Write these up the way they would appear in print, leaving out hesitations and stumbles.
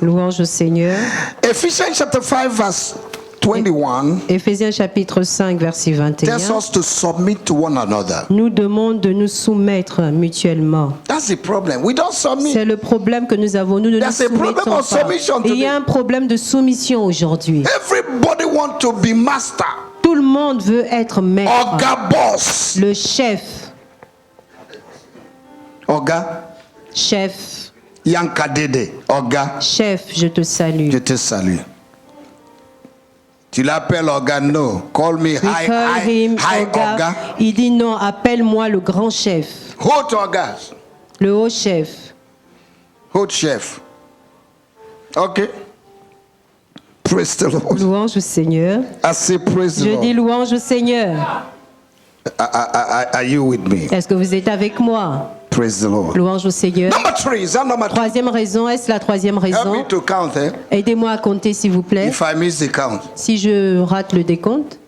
Louange au Seigneur. Ephesians chapter 5 verse 21 Éphésiens chapitre 5 verset 21 tells us to submit to one another. nous demande de nous soumettre mutuellement. That's the problem. We don't submit. C'est le problème que nous avons. Nous ne nous There's a problem soumettons of pas. submission Et il y a today. un problème de soumission aujourd'hui. Everybody want to be master. Tout le monde veut être maître, Oga boss. le chef, Oga. chef, Yanka Dede. Oga. chef, je te salue. Je te salue. Tu l'appelles Oga? No. Call me We call him high Oga. Oga. Il dit non, appelle-moi le grand chef, Haute Oga. le haut chef. Haute chef. Okay. Praise the Lord. Louange au Seigneur. I say praise the Je Lord. dis louange au Seigneur. Are you with me? Est-ce que vous êtes avec moi? Praise the Lord. Louange au Seigneur. Number 3. Is that number 3? Troisième raison, est-ce la troisième Help raison? me to count, eh? Aidez-moi à compter s'il vous plaît. If I miss the count. Si je rate le décompte,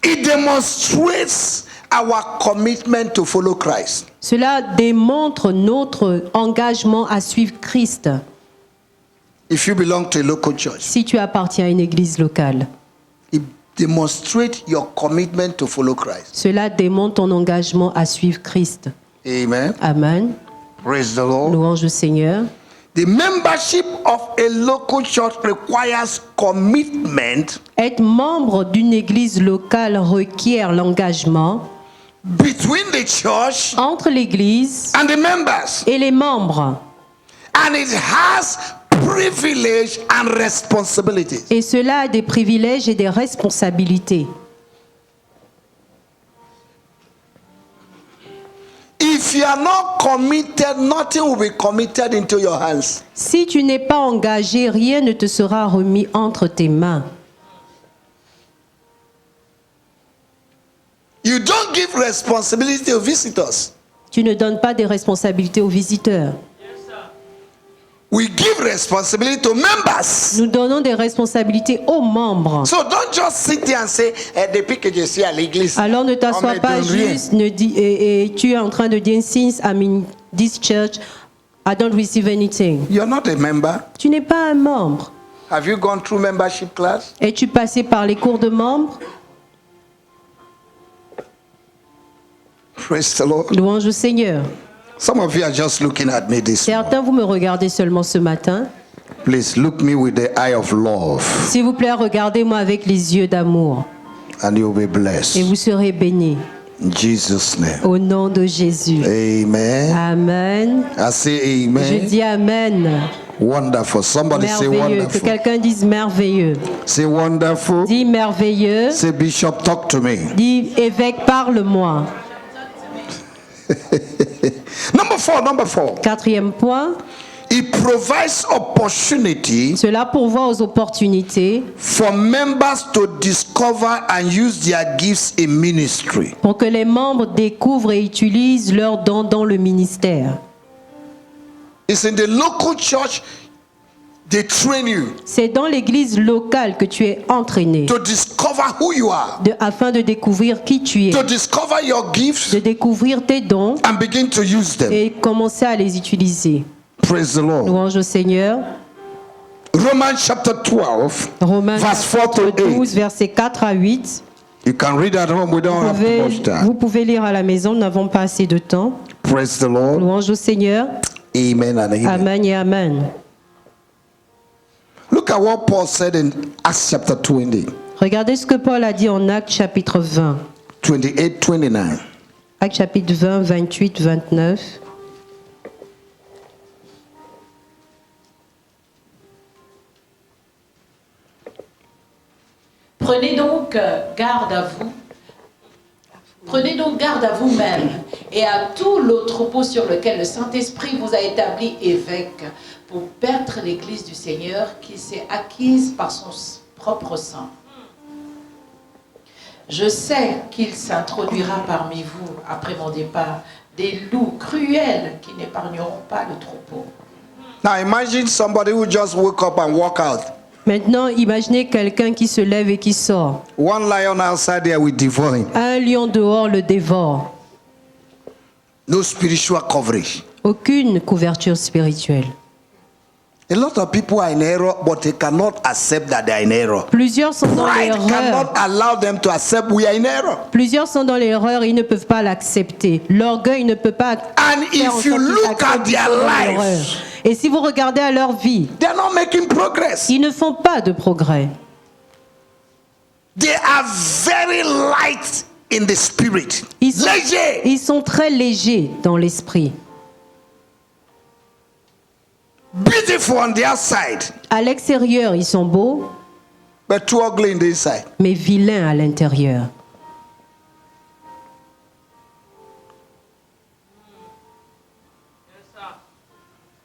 It demonstrates our commitment to follow Christ. cela démontre notre engagement à suivre Christ. If you belong to a local church, Si tu appartiens à une église locale, it demonstrates your commitment to follow Christ. cela démontre ton engagement à suivre Christ. Amen. Amen. Praise the Lord. Louange au Seigneur. The membership of a local church requires commitment Être membre d'une église locale requiert l'engagement between the church entre l'église and the members. et les membres. And it has privilege and responsibilities. Et cela a des privilèges et des responsabilités. If you are not committed, nothing will be committed into your hands. Si tu n'es pas engagé, rien ne te sera remis entre tes mains. You don't give responsibility to visitors. Tu ne donnes pas des responsabilités aux visiteurs. We give responsibility to members. Nous donnons des responsabilités aux membres. So don't just sit there and say, depuis que je suis à l'église. Alors ne t'assois on me pas donne rien. juste et tu es en train de dire since I'm in this church, I don't receive anything. You're not a member. Tu n'es pas un membre. Have you gone through membership class? Es-tu passé par les cours de membres? Praise the Lord. Louange au Seigneur. Some of you are just looking at me this morning. Certains, vous me regardez seulement ce matin. Please look me with the eye of love S'il vous plaît, regardez-moi avec les yeux d'amour and you'll be et blessed. vous serez bénis. In Jesus' name. Au nom de Jésus. Amen. Amen. I say Je amen. dis Amen. Wonderful. Somebody say Merveilleux. Que wonderful. quelqu'un dise merveilleux. Say wonderful. Dis merveilleux. Say Bishop, talk to me. Dis évêque, parle-moi. Number four. Quatrième point. It provides opportunity Cela pourvoit aux opportunités for members to discover and use their gifts in ministry. pour que les membres découvrent et utilisent leurs dons dans le ministère. It's in the local church they train you C'est dans l'église locale que tu es entraîné to discover who you are, afin de découvrir qui tu es, to discover your gifts de découvrir tes dons and begin to use them. et commencer à les utiliser. Praise the Lord. Louange au Seigneur. Romans chapter 12, Romains verse 4 to 8. 12, versets 4 à 8. You can read at home. We don't have much time. Vous pouvez lire à la maison, nous n'avons pas assez de temps. Praise the Lord. Louange au Seigneur. Amen and amen. Amen et Amen. Look at what Paul said in Acts chapter 20, Regardez ce que Paul a dit en Actes chapitre 20. 28, 29. Actes chapitre 20, 28, 29. Prenez donc garde à vous. Prenez donc garde à vous-même et à tout le troupeau sur lequel le Saint-Esprit vous a établi évêque pour perdre l'Église du Seigneur qui s'est acquise par son propre sang. Je sais qu'il s'introduira parmi vous, après mon départ, des loups cruels qui n'épargneront pas le troupeau. Now imagine somebody who just woke up and walk out. Maintenant, imaginez quelqu'un qui se lève et qui sort. One lion outside there will devour him. Un lion dehors le dévore. No spiritual coverage. Aucune couverture spirituelle. A lot of people are in error, but they cannot accept that they are in error. Plusieurs sont dans Pride l'erreur. cannot allow them to accept we are in error. Plusieurs sont dans l'erreur, ils ne peuvent pas l'accepter. L'orgueil ne peut pas And faire en if you sorte qu'ils look acceptent at qu'ils their sont dans life, l'erreur. Et si vous regardez à leur vie, they're not making progress. ils ne font pas de progrès. They are very light in the spirit. Léger. Ils sont très légers dans l'esprit. Beautiful on the outside, À l'extérieur, ils sont beaux, but too ugly in the inside. mais vilains à l'intérieur.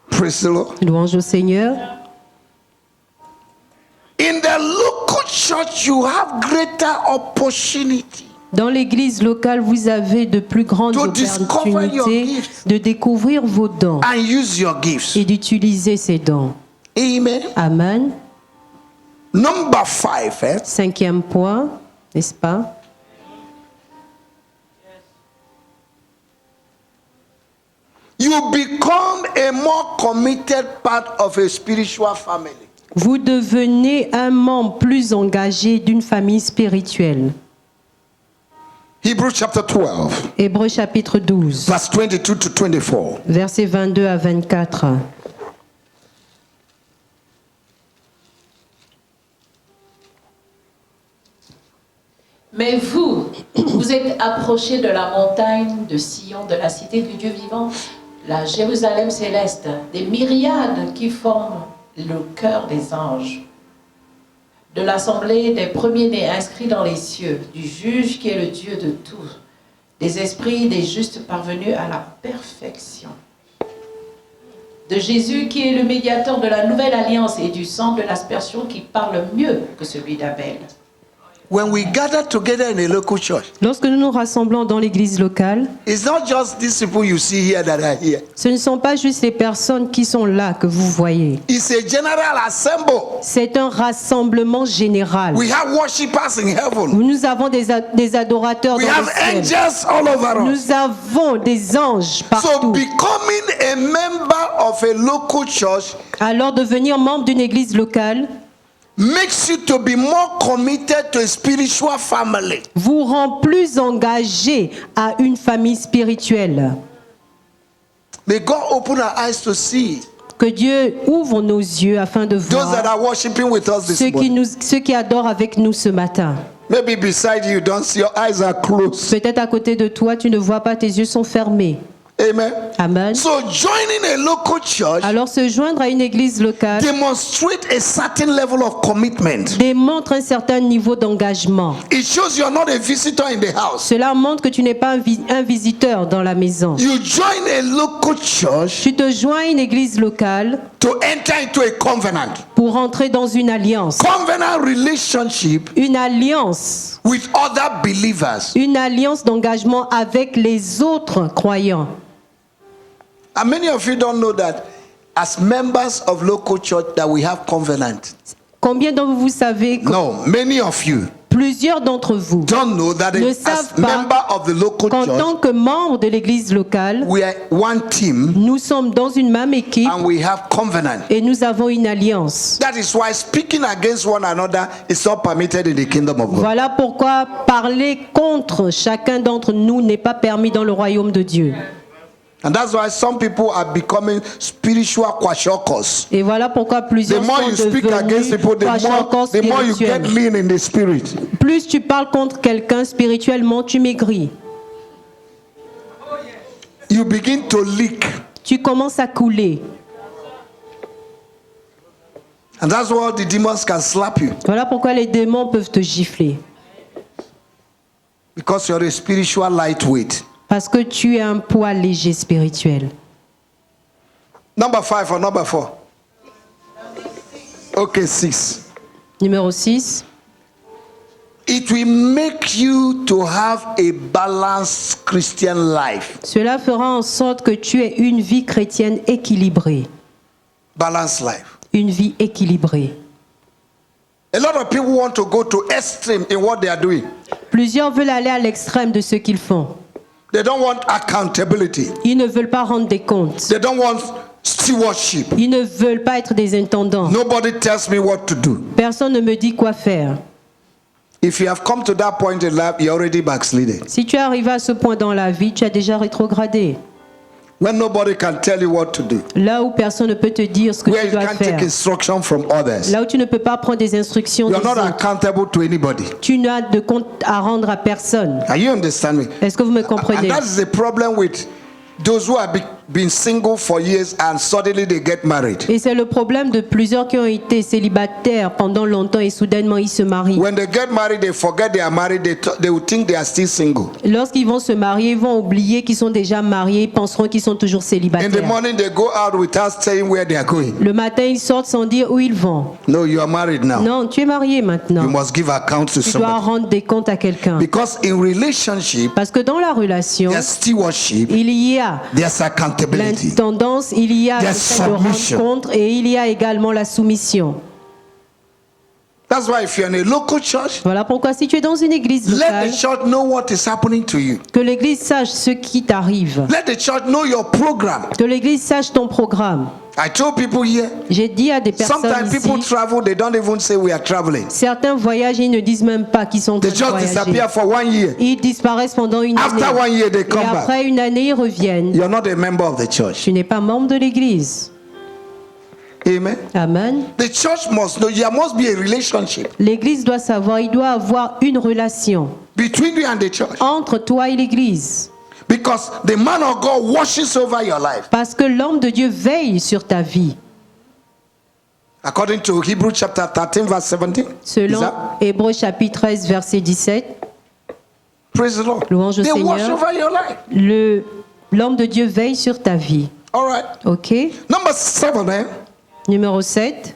Praise the Lord. Louange au Seigneur. In the local church, you have greater opportunity Dans l'église locale, vous avez de plus grandes To discover your opportunités gifts. de découvrir vos dons and use your gifts. et d'utiliser ces dons. Amen. Amen. Number 5, Cinquième point, n'est-ce pas? you become a more committed part of a spiritual family. Vous devenez un membre plus engagé d'une famille spirituelle. Hebrews chapter 12, Hébreux chapitre 12, verse 22 to 24. versets 22 à 24. Mais vous, vous êtes approchés de la montagne de Sion, de la cité du Dieu vivant, la Jérusalem céleste, des myriades qui forment le cœur des anges, de l'assemblée des premiers-nés inscrits dans les cieux, du juge qui est le Dieu de tous, des esprits des justes parvenus à la perfection, de Jésus qui est le médiateur de la nouvelle alliance et du sang de l'aspersion qui parle mieux que celui d'Abel. When we gather together in a local church, Lorsque nous nous rassemblons dans l'église locale, it's not just these people you see here that are here. ce ne sont pas juste les personnes qui sont là que vous voyez. It's a general assembly. C'est un rassemblement général. We have worshippers in heaven. Nous avons des adorateurs We dans have le ciel. angels all over us. Nous avons des anges So partout. becoming a member of a local church Alors devenir membre d'une église locale makes you to be more committed to a spiritual family. vous rend plus engagé à une famille spirituelle. May God open our eyes to see Que Dieu ouvre nos yeux afin de those that voir are worshiping with us this ceux morning. qui adorent avec nous ce matin. Maybe beside you, don't see, your eyes are closed. Peut-être à côté de toi, tu ne vois pas, tes yeux sont fermés. Amen. Amen. So joining a local church Alors se joindre à une église locale demonstrate a certain level of commitment. démontre un certain niveau d'engagement. It shows you're not a visitor in the house. Cela montre que tu n'es pas un visiteur dans la maison. You join a local church Tu te joins à une église locale to enter into a covenant. pour entrer dans une alliance. Covenant relationship Une alliance. with other believers. Une alliance d'engagement avec les autres croyants. And many of you don't know that as members of local church that we have covenant. Combien d'entre vous savez, No, many of you plusieurs d'entre vous don't know that ne as savent pas member of the local qu'en tant church que membre de l'église locale, we are one team nous sommes dans une même équipe and we have covenant. et nous avons une alliance. That is why speaking against one another is not permitted in the kingdom of God. Voilà pourquoi parler contre chacun d'entre nous n'est pas permis dans le royaume de Dieu. And that's why some people are becoming spiritual kwashokos. Et voilà pourquoi The plusieurs more sont you speak against devenus people, kwashokos the more you get spirituels. lean in the spirit. Plus tu parles contre quelqu'un spirituellement, tu maigris. You begin to leak. Tu commences à couler. And that's why the demons can slap you. Voilà pourquoi les démons peuvent te gifler. Because you're a spiritual lightweight. Parce que tu es un poids léger spirituel. Number 5 or number 4? Okay, 6. Numéro 6. It will make you to have a balanced Christian life. Cela fera en sorte que tu aies une vie chrétienne équilibrée. Balanced life. Une vie équilibrée. A lot of people want to go to extreme in what they are doing. Plusieurs veulent aller à l'extrême de ce qu'ils font. They don't want accountability. Ils ne veulent pas rendre des comptes. They don't want stewardship. Ils ne veulent pas être des intendants. Nobody tells me what to do. Personne ne me dit quoi faire. If you have come to that point in life, you're already backslidden. Si tu es arrivé à ce point dans la vie, tu as déjà rétrogradé. When nobody can tell you what to do. Là où personne ne peut te dire ce que Where tu you dois can't faire. take instruction from others. Là où tu ne peux pas prendre des instructions des You're not autres. accountable to anybody. Tu n'as de compte à rendre à personne. Are you understand me? Est-ce que vous me And comprenez? that's the problem with those who have been single for years and suddenly they get married. Et c'est le problème de plusieurs qui ont été célibataires pendant longtemps et soudainement ils se marient. When they get married, they forget they are married. They will think they are still single. Lorsqu'ils vont se marier, ils vont oublier qu'ils sont déjà mariés, ils penseront qu'ils sont toujours In the célibataires. morning, they go out without saying where they are going. Le matin, ils sortent sans dire où ils vont. No, you are married now. Non, tu es marié You maintenant. must give account to Tu dois somebody. rendre des comptes à quelqu'un. Because in relationship, Parce que dans la relation, there's stewardship, il y a there's accountability. l'intendance, il y a le There's fait de rendre submission. compte et il y a également la soumission. That's why if you're in a local church, Voilà pourquoi si tu es dans une église let locale, the church know what is happening to you. que l'église sache ce qui t'arrive. Let the church know your program. Que l'église sache ton programme. I told people here, J'ai dit à des personnes sometimes people ici, travel, they don't even say we are traveling. certains voyagent et ils ne disent même pas qu'ils sont en train They de just voyager. disappear for 1 year. Ils disparaissent pendant une After année. 1 year, they Et come back. après une année, ils reviennent. You're not a member of the church. Tu n'es pas membre de l'église. Amen. Amen. The church must know there must be a relationship L'église doit savoir, il doit avoir une relation between you and the church. entre toi et l'église. Because the man of God watches over your life. Parce que l'homme de Dieu veille sur ta vie. According to Hebrews chapter 13, verse 17. Is Selon that? Hébreux chapitre 13, verset 17, Praise the Lord. Louange au They watch Seigneur. over your life. l'homme de Dieu veille sur ta vie. All right. Ok? Number 7, eh? Numéro 7,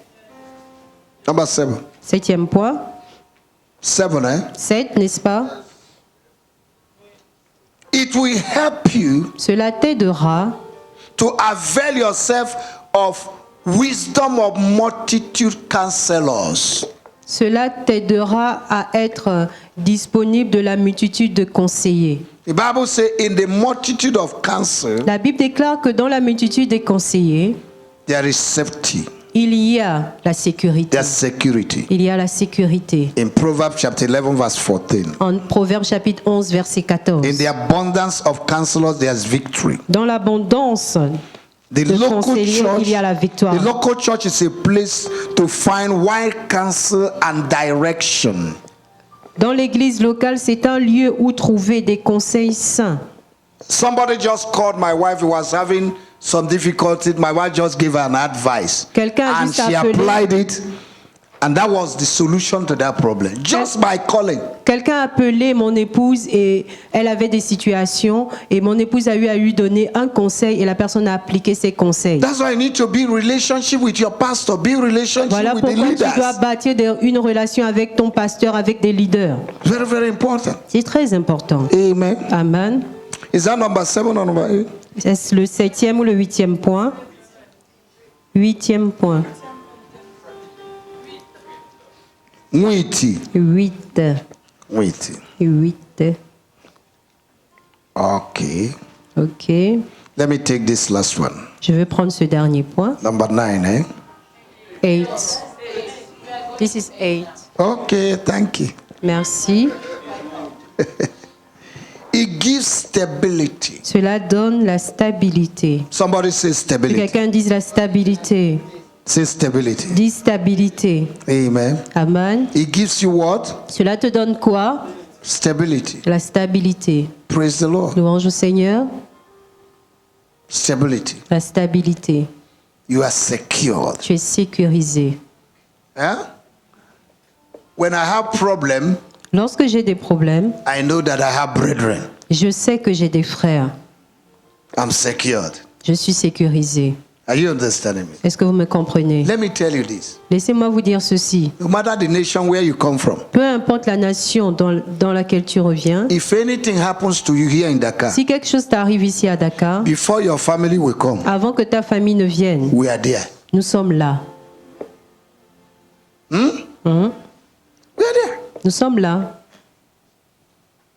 Number 7. septième point. 7, eh? 7, n'est-ce pas? It will help you Cela t'aidera to avail yourself of wisdom of multitude counselors. Cela t'aidera à être disponible de la multitude de conseillers. The Bible says, in the multitude of counsel, La Bible déclare que dans la multitude des conseillers, there is safety, il y a la sécurité. there's security. Il y a la sécurité. In Proverbs chapter 11, verse 14. En Proverbe chapitre 11, verset 14. In the abundance of counselors, there's victory. Dans l'abondance The de local conseillers, church, il y a la victoire. the local church is a place to find wise counsel and direction. Dans l'église locale, c'est un lieu où trouver des conseils sains. Somebody just called my wife who was having some difficulties. My wife just gave her an advice. Quelqu'un a And juste she appelé. applied it. And that was the solution to that problem. Just by calling. Quelqu'un a appelé mon épouse et elle avait des situations et mon épouse a eu à lui donner un conseil et la personne a appliqué ses conseils. That's why you need to be in relationship with your pastor. Be in relationship Voilà with the pourquoi tu dois leaders. bâtir une relation avec ton pasteur, avec des leaders. Very, very important. C'est très important. Amen. Amen. Is that number 7 or number 8? Est-ce le 7e ou le 8e point? 8e point. 8. 8. 8. 8. Okay. Ok. Let me take this last one. Je vais prendre ce dernier point. Number 9, eh? 8. This is 8. Okay, thank you. Merci. It gives stability. Cela donne la stabilité. Somebody say Que stability. quelqu'un dise la stabilité. Say stability. Dis stabilité. Amen. Amen. It gives you what? Cela te donne quoi? Stability. La stabilité. Praise the Lord. Louange au Seigneur. Stability. La stabilité. You are secured. Tu es sécurisé. Huh? When I have problem, Lorsque j'ai des problèmes, I know that I have brethren. je sais que j'ai des frères. I'm secured. Je suis sécurisé. Are you understanding me? Est-ce que vous me comprenez? Let me tell you this. Laissez-moi vous dire ceci. No matter the nation where you come from, Peu importe la nation dans laquelle tu reviens, if anything happens to you here in Dakar, si quelque chose t'arrive ici à Dakar, before your family will come, avant que ta famille ne vienne, we are there. nous sommes là. We are there. Nous sommes là.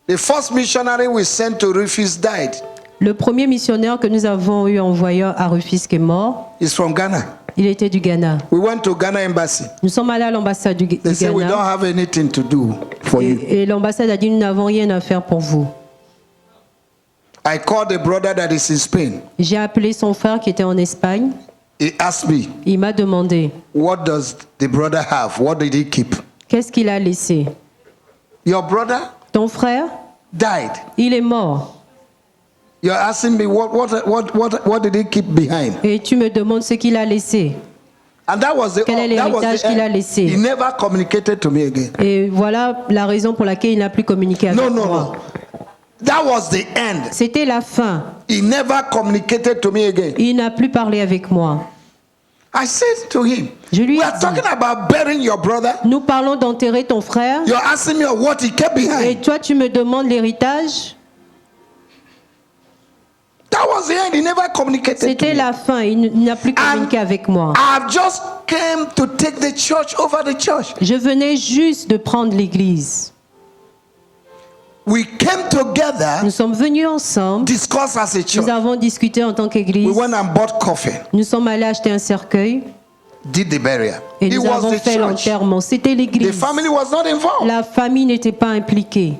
The first missionary we sent to Rufus died. Le premier missionnaire que nous avons eu envoyé à Rufisque est mort. He's from Ghana. Il était du Ghana. We went to Ghana embassy. Nous sommes allés à l'ambassade du They said we don't Ghana. have anything to do for you. Et l'ambassade a dit, nous n'avons rien à faire pour vous. I called the brother that is in Spain. J'ai appelé son frère qui était en Espagne. He asked me, Il m'a demandé, what does the brother have? What did he keep? qu'est-ce qu'il a laissé? Your brother Ton frère, died. il est mort. You're asking me what did he keep behind? Et tu me demandes ce qu'il a laissé. And that was the Quel est that was l'héritage the qu'il a end. laissé? He never communicated to me again. Et voilà la raison pour laquelle il n'a plus communiqué avec No, no, moi. no. That was the end. C'était la fin. He never communicated to me again. Il n'a plus parlé avec moi. I said to him, Je lui ai we are dit, talking about burying your brother. nous parlons d'enterrer ton frère. You're asking me what he kept Et behind. toi, tu me demandes l'héritage. That was the end. He never communicated to C'était me. la fin. Il n'a plus communiqué avec moi. I've just came to take the church over the church. Je venais juste de prendre l'église. We came together, Nous sommes venus ensemble. discuss as a church. Nous avons discuté en tant We qu'église. went and bought coffee, Nous sommes allés acheter un cercueil did the burial. et It nous was avons the fait church. l'enterrement. C'était The l'église. family was not involved. La famille n'était pas impliquée.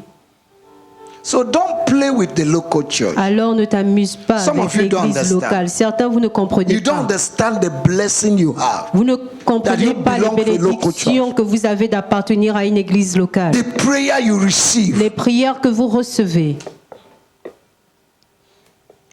So don't play with the local church. Alors ne t'amuse pas Some avec of you don't l'église understand. locale. Certains, vous ne comprenez You don't pas. understand the blessing you have. Vous ne That comprenez you pas les belong to a local bénédictions que vous avez d'appartenir à une église locale. The prayer you receive. Les prières que vous recevez.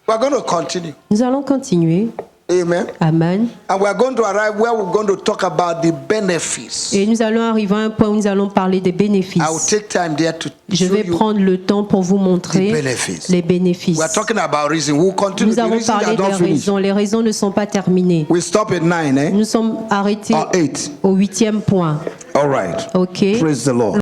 We're going to continue. Nous allons continuer. Amen. Amen. And we're going to arrive where we're going to talk about the benefits. Et nous allons arriver à un point où nous allons parler des I will bénéfices. take time there to Je show vais you. prendre le temps pour vous montrer the benefits. les bénéfices. We're talking about reason. We'll continue. Nous The avons reasons parlé are des not finished. raisons. Les raisons ne sont pas terminées. We stop at 9, eh? Nous sommes arrêtés Or 8. au 8e point. All right. OK? Praise the Lord.